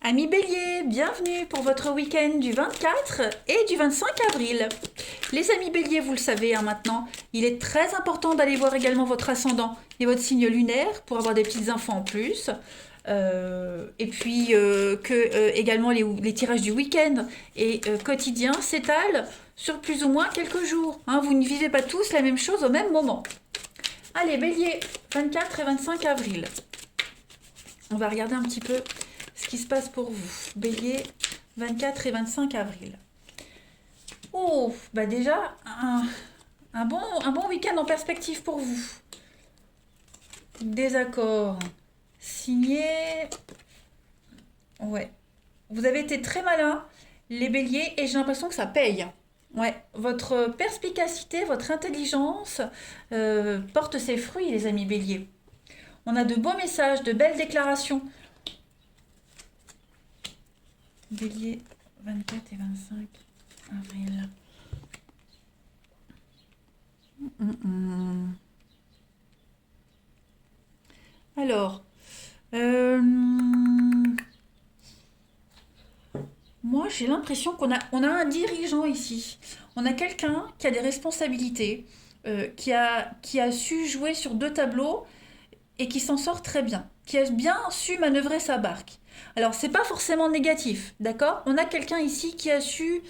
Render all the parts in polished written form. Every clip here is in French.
Amis Bélier, bienvenue pour votre week-end du 24 et du 25 avril. Les amis Bélier, vous le savez maintenant, il est très important d'aller voir également votre ascendant et votre signe lunaire pour avoir des petites infos en plus. Et puis également les tirages du week-end et quotidien s'étalent sur plus ou moins quelques jours. Hein, vous ne vivez pas tous la même chose au même moment. Allez, Bélier, 24 et 25 avril. On va regarder un petit peu ce qui se passe pour vous. Bélier, 24 et 25 avril. Oh, bah déjà, un bon week-end en perspective pour vous. Désaccord. Signé. Ouais. Vous avez été très malin, les béliers, et j'ai l'impression que ça paye. Ouais, votre perspicacité, votre intelligence porte ses fruits, les amis béliers. On a de beaux messages, de belles déclarations. Bélier, 24 et 25 avril. Alors, moi j'ai l'impression qu'on a un dirigeant ici. On a quelqu'un qui a des responsabilités, qui a su jouer sur deux tableaux et qui s'en sort très bien, qui a bien su manœuvrer sa barque. Alors, c'est pas forcément négatif, d'accord? On a quelqu'un ici qui a su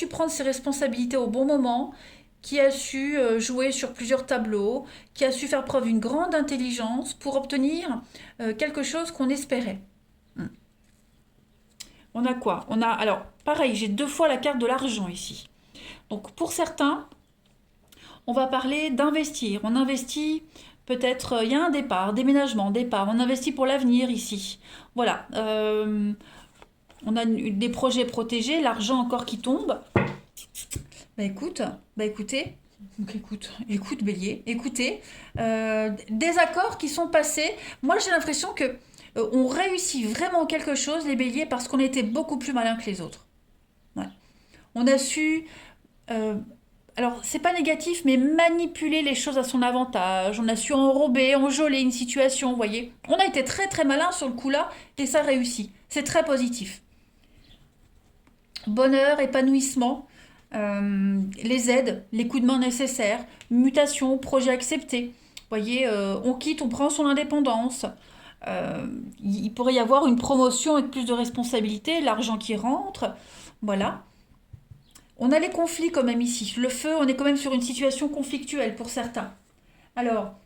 prendre ses responsabilités au bon moment, qui a su jouer sur plusieurs tableaux, qui a su faire preuve d'une grande intelligence pour obtenir quelque chose qu'on espérait. Hmm. On a quoi? Alors, pareil, j'ai deux fois la carte de l'argent ici. Donc, pour certains, on va parler d'investir. On investit peut-être, il y a un départ, déménagement, départ. On investit pour l'avenir ici. Voilà. On a des projets protégés, l'argent encore qui tombe. Bah écoute, bah écoutez, donc écoute Bélier, écoutez, des accords qui sont passés. Moi j'ai l'impression que on réussit vraiment quelque chose les Béliers parce qu'on était beaucoup plus malins que les autres. Ouais. On a su euh, alors, c'est pas négatif, mais manipuler les choses à son avantage. On a su enrober, enjôler une situation, vous voyez. On a été très très malin sur le coup là, et ça réussit. C'est très positif. Bonheur, épanouissement, les aides, les coups de main nécessaires, mutation, projet accepté. Vous voyez, on quitte, on prend son indépendance. Il pourrait y avoir une promotion avec plus de responsabilités, l'argent qui rentre. Voilà. On a les conflits quand même ici. Le feu, on est quand même sur une situation conflictuelle pour certains. Alors,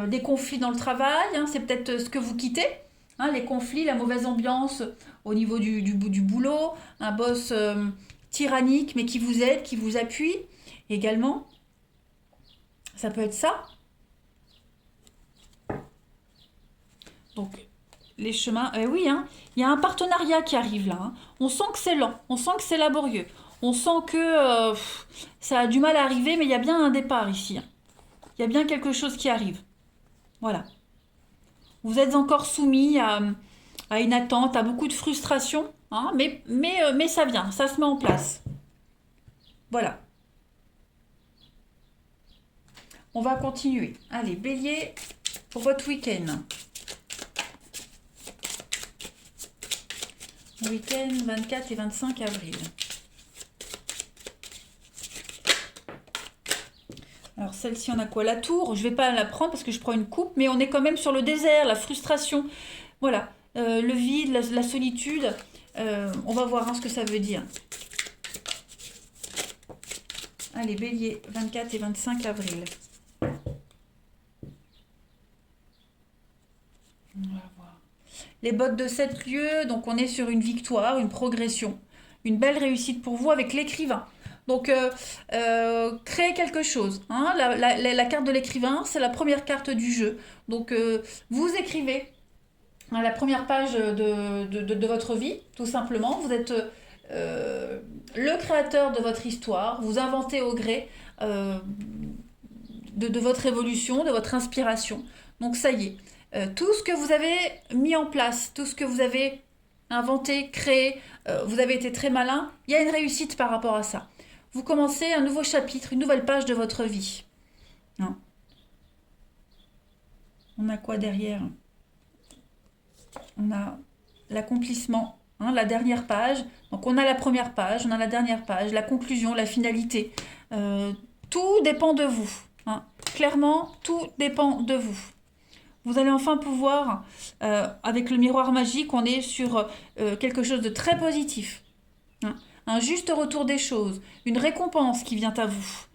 des conflits dans le travail, hein, c'est peut-être ce que vous quittez. Hein, les conflits, la mauvaise ambiance au niveau du boulot, un boss tyrannique mais qui vous aide, qui vous appuie également. Ça peut être ça. Donc, les chemins, oui, hein, il y a un partenariat qui arrive là. Hein. On sent que c'est lent, on sent que c'est laborieux. On sent que ça a du mal à arriver, mais il y a bien un départ ici. Hein. Il y a bien quelque chose qui arrive. Voilà. Vous êtes encore soumis à une attente, à beaucoup de frustration, hein, mais ça vient, ça se met en place. Voilà. On va continuer. Allez, Bélier, pour votre week-end. Week-end 24 et 25 avril. Alors celle-ci, on a quoi? La tour, je ne vais pas la prendre parce que je prends une coupe, mais on est quand même sur le désert, la frustration. Voilà, le vide, la solitude. On va voir hein, ce que ça veut dire. Allez, Bélier, 24 et 25 avril. On va voir. Les bottes de 7 lieux, donc on est sur une victoire, une progression. Une belle réussite pour vous avec l'écrivain. Donc, créer quelque chose. Hein. La carte de l'écrivain, c'est la première carte du jeu. Donc, vous écrivez à la première page de votre vie, tout simplement. Vous êtes le créateur de votre histoire. Vous inventez au gré de votre évolution, de votre inspiration. Donc, ça y est. Tout ce que vous avez mis en place, tout ce que vous avez inventé, créé, vous avez été très malin, il y a une réussite par rapport à ça. Vous commencez un nouveau chapitre, une nouvelle page de votre vie. Non. On a quoi derrière? On a l'accomplissement, hein, la dernière page. Donc on a la première page, on a la dernière page, la conclusion, la finalité. Tout dépend de vous, hein. Clairement, tout dépend de vous. Vous allez enfin pouvoir, avec le miroir magique, on est sur quelque chose de très positif, hein. Un juste retour des choses, une récompense qui vient à vous.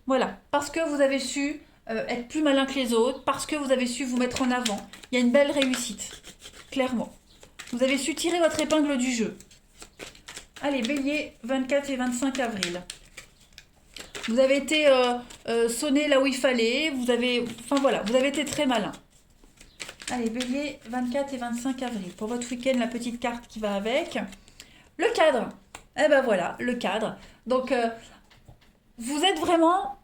Voilà, parce que vous avez su être plus malin que les autres, parce que vous avez su vous mettre en avant. Il y a une belle réussite, clairement. Vous avez su tirer votre épingle du jeu. Allez, Bélier, 24 et 25 avril. Vous avez été sonné là où il fallait. Enfin voilà, vous avez été très malin. Allez, Bélier, 24 et 25 avril. Pour votre week-end, la petite carte qui va avec. Le cadre. Eh ben voilà, le cadre. Donc, vous êtes vraiment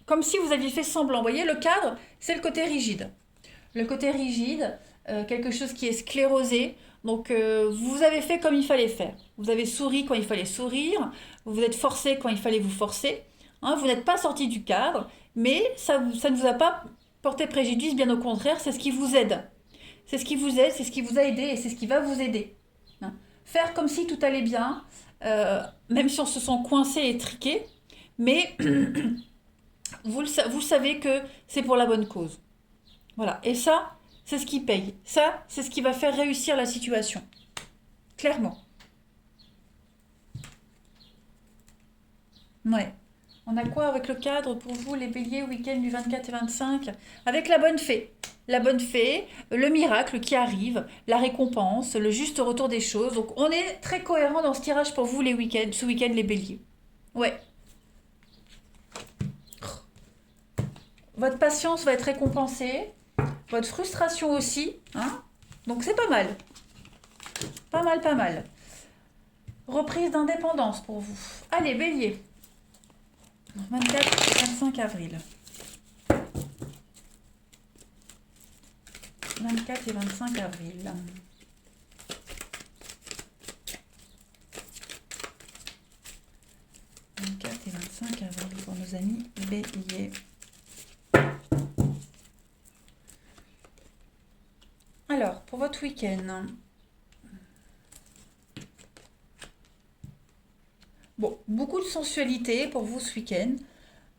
comme si vous aviez fait semblant. Vous voyez, le cadre, c'est le côté rigide. Le côté rigide, quelque chose qui est sclérosé. Donc, vous avez fait comme il fallait faire. Vous avez souri quand il fallait sourire. Vous vous êtes forcé quand il fallait vous forcer. Hein, vous n'êtes pas sorti du cadre, mais ça ne vous a pas porté préjudice, bien au contraire, c'est ce qui vous aide. C'est ce qui vous aide, c'est ce qui vous a aidé et c'est ce qui va vous aider. Hein. Faire comme si tout allait bien, même si on se sent coincé et triqué, mais vous savez que c'est pour la bonne cause. Voilà. Et ça, c'est ce qui paye. Ça, c'est ce qui va faire réussir la situation. Clairement. Ouais. On a quoi avec le cadre pour vous, les béliers, week-end du 24 et 25? Avec la bonne fée. La bonne fée, le miracle qui arrive, la récompense, le juste retour des choses. Donc on est très cohérent dans ce tirage pour vous les week-ends, ce week-end les béliers. Ouais. Votre patience va être récompensée. Votre frustration aussi. Hein, donc c'est pas mal. Pas mal, pas mal. Reprise d'indépendance pour vous. Allez, bélier. 24 et 25 avril. 24 et 25 avril. 24 et 25 avril pour nos amis béliers. Alors, pour votre week-end. Bon, beaucoup de sensualité pour vous ce week-end.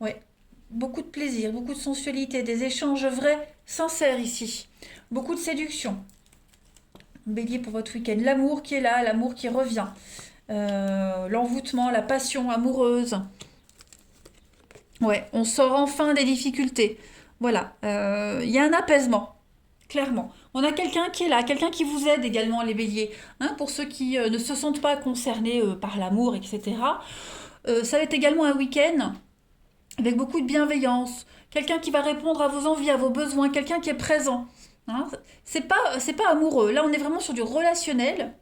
Ouais, beaucoup de plaisir, beaucoup de sensualité, des échanges vrais, sincères ici. Beaucoup de séduction. Bélier pour votre week-end. L'amour qui est là, l'amour qui revient. L'envoûtement, la passion amoureuse. Ouais, on sort enfin des difficultés. Voilà, il y a un apaisement, clairement. On a quelqu'un qui est là, quelqu'un qui vous aide également, les béliers. Hein, pour ceux qui ne se sentent pas concernés par l'amour, etc. Ça va être également un week-end avec beaucoup de bienveillance. Quelqu'un qui va répondre à vos envies, à vos besoins, quelqu'un qui est présent. Hein, c'est pas amoureux. Là, on est vraiment sur du relationnel.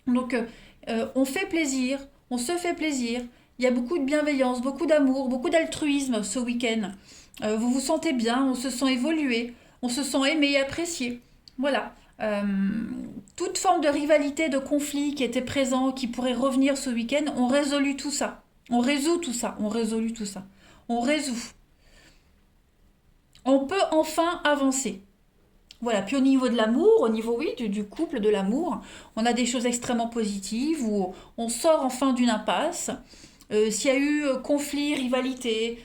Donc, on fait plaisir, on se fait plaisir. Il y a beaucoup de bienveillance, beaucoup d'amour, beaucoup d'altruisme ce week-end. Vous vous sentez bien, on se sent évolué, on se sent aimé et apprécié. Voilà. Toute forme de rivalité, de conflit qui était présent, qui pourrait revenir ce week-end, on résolu tout ça. On résout tout ça. On résout tout ça. On résout. On peut enfin avancer. Voilà, puis au niveau de l'amour, au niveau, oui, du couple, de l'amour, on a des choses extrêmement positives où on sort enfin d'une impasse. S'il y a eu conflit, rivalité,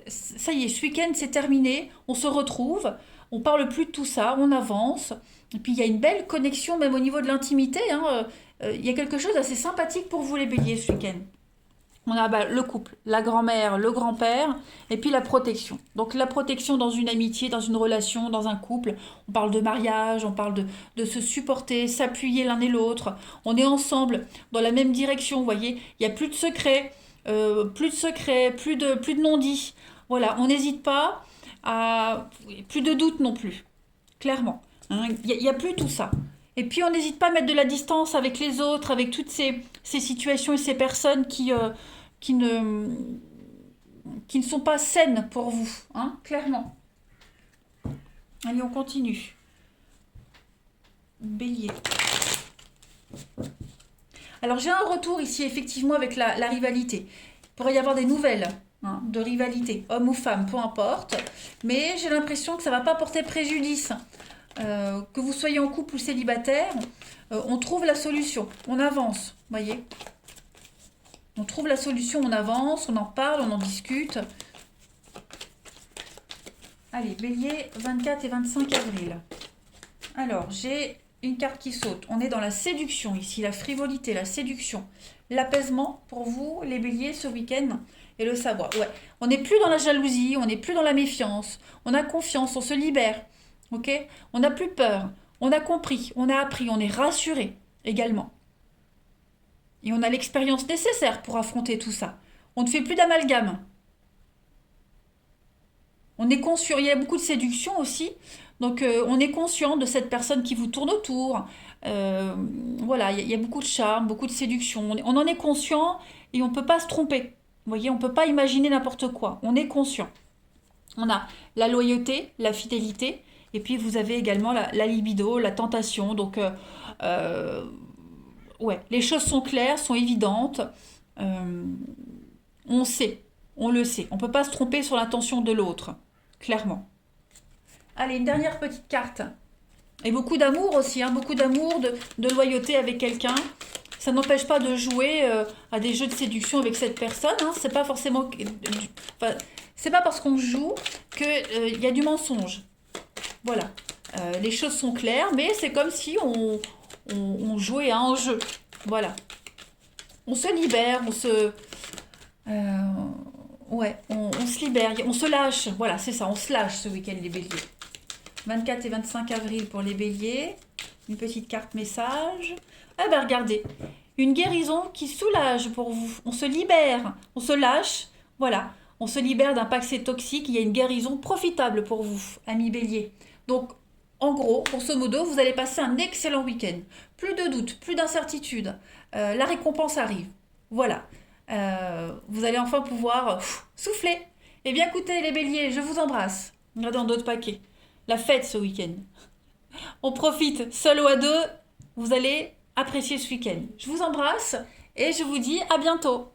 ça y est, ce week-end c'est terminé, on se retrouve, on parle plus de tout ça, on avance. Et puis il y a une belle connexion même au niveau de l'intimité, hein. Il y a quelque chose d'assez sympathique pour vous les béliers ce week-end. On a le couple, la grand-mère, le grand-père, et puis la protection. Donc la protection dans une amitié, dans une relation, dans un couple. On parle de mariage, on parle de se supporter, s'appuyer l'un et l'autre. On est ensemble dans la même direction, vous voyez. Il n'y a plus de secrets, plus de non-dits. Voilà, on n'hésite pas à... Plus de doutes non plus, clairement. Hein, il n'y a plus tout ça. Et puis on n'hésite pas à mettre de la distance avec les autres, avec toutes ces situations et ces personnes qui ne, qui ne sont pas saines pour vous, hein, clairement. Allez, on continue. Bélier. Alors j'ai un retour ici effectivement avec la rivalité. Il pourrait y avoir des nouvelles, hein, de rivalité, homme ou femme, peu importe. Mais j'ai l'impression que ça ne va pas porter préjudice que vous soyez en couple ou célibataire, on trouve la solution, on avance, voyez. On trouve la solution, on avance, on en parle, on en discute. Allez, Bélier, 24 et 25 avril. Alors, j'ai une carte qui saute. On est dans la séduction ici, la frivolité, la séduction. L'apaisement pour vous, les béliers, ce week-end. Et le savoir. Ouais, on n'est plus dans la jalousie, on n'est plus dans la méfiance. On a confiance, on se libère. Ok. On n'a plus peur. On a compris, on a appris, on est rassuré également. Et on a l'expérience nécessaire pour affronter tout ça. On ne fait plus d'amalgame. On est conscient, il y a beaucoup de séduction aussi. Donc on est conscient de cette personne qui vous tourne autour. Euh, voilà, il y a beaucoup de charme, beaucoup de séduction. On en est conscient et on ne peut pas se tromper. Vous voyez, on ne peut pas imaginer n'importe quoi. On est conscient. On a la loyauté, la fidélité, et puis vous avez également la libido, la tentation. Donc, ouais, les choses sont claires, sont évidentes. Euh, on sait, on le sait. On ne peut pas se tromper sur l'intention de l'autre, clairement. Allez, une dernière petite carte. Et beaucoup d'amour aussi, hein, beaucoup d'amour, de loyauté avec quelqu'un. Ça n'empêche pas de jouer à des jeux de séduction avec cette personne. Hein. C'est pas forcément, enfin, c'est pas parce qu'on joue qu'il y a du mensonge. Voilà. Les choses sont claires, mais c'est comme si on jouait à un jeu. Voilà. On se libère, euh, ouais, on se libère, on se lâche. Voilà, c'est ça, on se lâche ce week-end les béliers. 24 et 25 avril pour les béliers. Une petite carte message. Ah ben regardez, une guérison qui soulage pour vous. On se libère, on se lâche. Voilà, on se libère d'un passé toxique. Il y a une guérison profitable pour vous, amis béliers. Donc, en gros, grosso modo, vous allez passer un excellent week-end. Plus de doutes, plus d'incertitudes. La récompense arrive. Voilà. Vous allez enfin pouvoir souffler. Eh bien écoutez les béliers, je vous embrasse. Regardez dans d'autres paquets. La fête ce week-end. On profite, seul ou à deux, vous allez apprécier ce week-end. Je vous embrasse et je vous dis à bientôt.